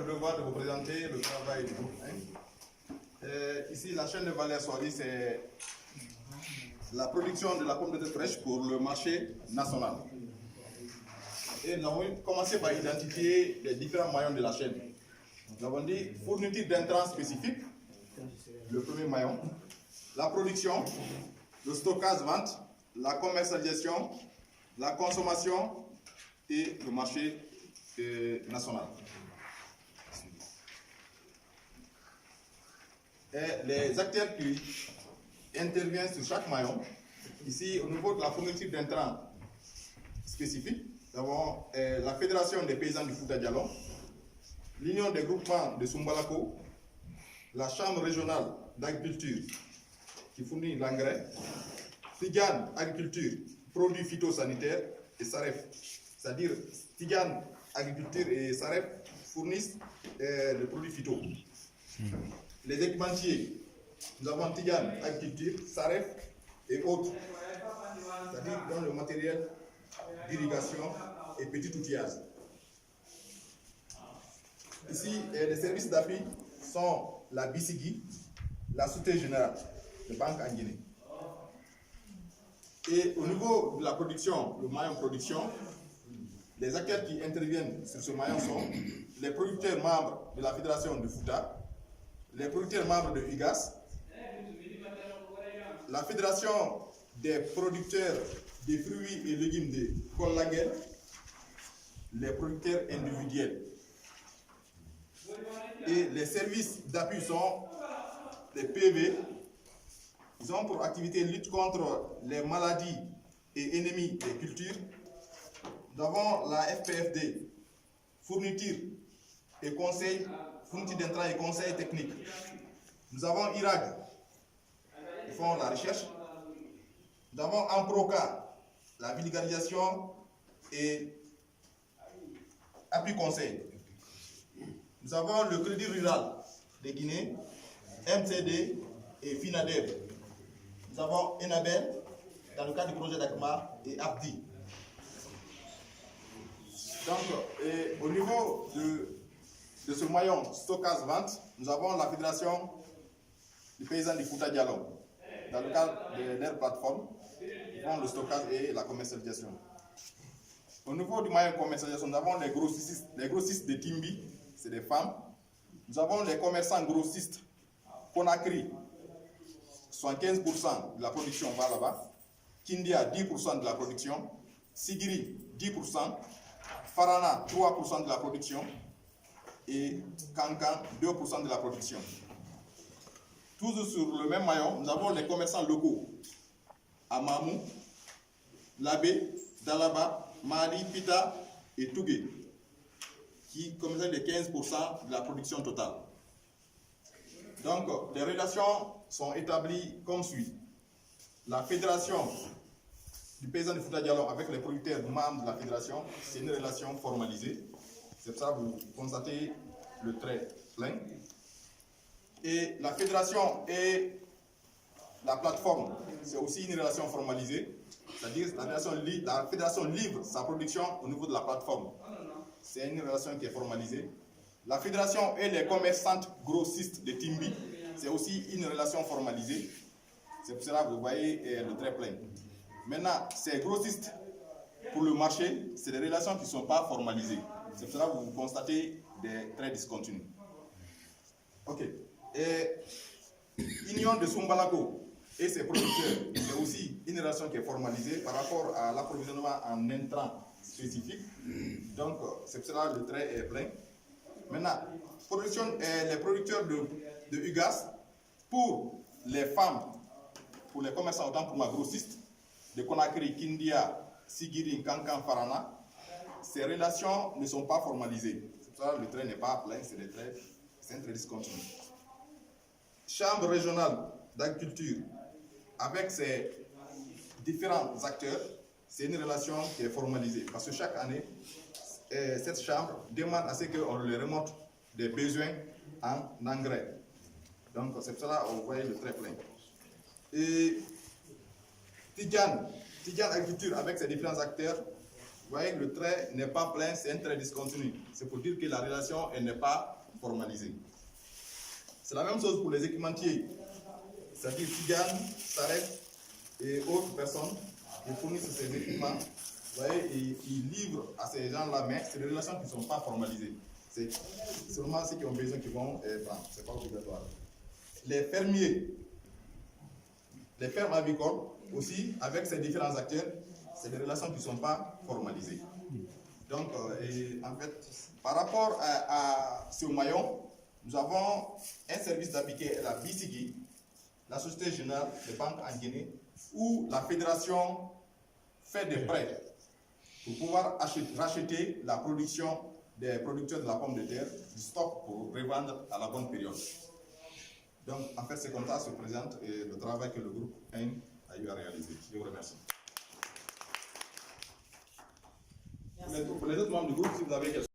le devoir de vous présenter le travail du groupe 1. Ici, la chaîne de valeur choisie, c'est la production de la pomme de terre fraîche pour le marché national. Et nous avons commencé par identifier les différents maillons de la chaîne. Nous avons dit fourniture d'intrants spécifiques, le premier maillon, la production, le stockage-vente, la commercialisation, la consommation et le marché national. Et les acteurs qui interviennent sur chaque maillon, ici au niveau de la fourniture d'intrants spécifiques, nous avons la Fédération des paysans du Fouta Djallon, l'Union des groupements de Sumbalako, la Chambre régionale d'agriculture qui fournit l'engrais, Tigan Agriculture, produits phytosanitaires et SAREF, c'est-à-dire Tigan Agriculture et SAREF fournissent les produits phyto. Les équipementiers, nous avons Tigan Agriculture, SAREF et autres, c'est-à-dire dans le matériel d'irrigation et petit outillage. Ici, les services d'appui sont la BICIGI, la Société Générale de Banque en Guinée. Et au niveau de la production, le maillon production, les acteurs qui interviennent sur ce maillon sont les producteurs membres de la Fédération du Fouta, les producteurs membres de UGAS, la Fédération des producteurs des fruits et légumes de Kollaguel, les producteurs individuels. Et les services d'appui sont les PV. Ils ont pour activité lutte contre les maladies et ennemis des cultures. Nous avons la FPFD, fourniture et conseil, fourniture d'intrants et conseils techniques. Nous avons IRAG, ils font la recherche. Nous avons Amproca, la vulgarisation et appui conseil. Nous avons le Crédit Rural de Guinée, MCD et FINADEB. Nous avons Enabel dans le cadre du projet d'ACMA et APDI. Donc, au niveau de ce maillon stockage-vente, nous avons la Fédération des paysans du Fouta Djallon. Dans le cadre de leur plateforme, ils font le stockage et la commercialisation. Au niveau du maillon commercialisation, nous avons les grossistes de Timbi, c'est des femmes. Nous avons les commerçants grossistes Conakry, 75% de la production va là-bas. Kindia, 10% de la production. Sigiri, 10%. Farana, 3% de la production. Et Kankan, 2% de la production. Toujours sur le même maillon, nous avons les commerçants locaux. Amamou, Labé, Dalaba, Mali, Pita et Tougué, qui composent les 15% de la production totale. Donc, les relations sont établies comme suit. La fédération du paysan du Fouta Djallon avec les producteurs membres de la fédération, c'est une relation formalisée. C'est pour ça que vous constatez le trait plein. Et la fédération et la plateforme, c'est aussi une relation formalisée. C'est-à-dire que la fédération livre sa production au niveau de la plateforme. C'est une relation qui est formalisée. La fédération et les commerçantes grossistes de Timbi, c'est aussi une relation formalisée. C'est pour cela que vous voyez le trait plein. Maintenant, ces grossistes, pour le marché, c'est des relations qui ne sont pas formalisées. C'est pour cela que vous constatez des traits discontinus. Ok. Et Union de Sumbalako et ses producteurs, c'est aussi une relation qui est formalisée par rapport à l'approvisionnement en intrants spécifiques. Donc, c'est pour cela que le trait est plein. Maintenant, les producteurs de UGAS, pour les femmes, pour les commerçants, autant pour ma grossiste, de Conakry, Kindia, Sigiri, Kankan, Farana, ces relations ne sont pas formalisées. C'est pour ça que le trait n'est pas plein, c'est un trait discontinu. Chambre régionale d'agriculture, avec ses différents acteurs, c'est une relation qui est formalisée. Parce que chaque année, cette chambre demande à ce qu'on leur remonte des besoins en engrais. Donc, c'est pour cela qu'on voit le trait plein. Et Tigan Agriculture, avec ses différents acteurs, Vous voyez que le trait n'est pas plein, c'est un trait discontinu. C'est pour dire que la relation n'est pas formalisée. C'est la même chose pour les équipementiers, c'est-à-dire Tigan, Sarek et autres personnes qui fournissent ces équipements. Vous voyez, ils livrent à ces gens-là, mais c'est des relations qui ne sont pas formalisées. C'est seulement ceux qui ont besoin qui vont prendre, ce n'est pas obligatoire. Les fermiers, les fermes avicoles aussi, avec ces différents acteurs, c'est des relations qui ne sont pas formalisées. Donc, en fait, par rapport à ce maillon, nous avons un service d'appliqué, la BCG, la Société Générale des Banques en Guinée, où la fédération fait des prêts pour pouvoir racheter la production des producteurs de la pomme de terre, du stock pour revendre à la bonne période. Donc, en fait, c'est comme ça se présente le travail que le groupe AIM a eu à réaliser. Je vous remercie. Pour les autres membres du groupe, si vous avez quelque chose.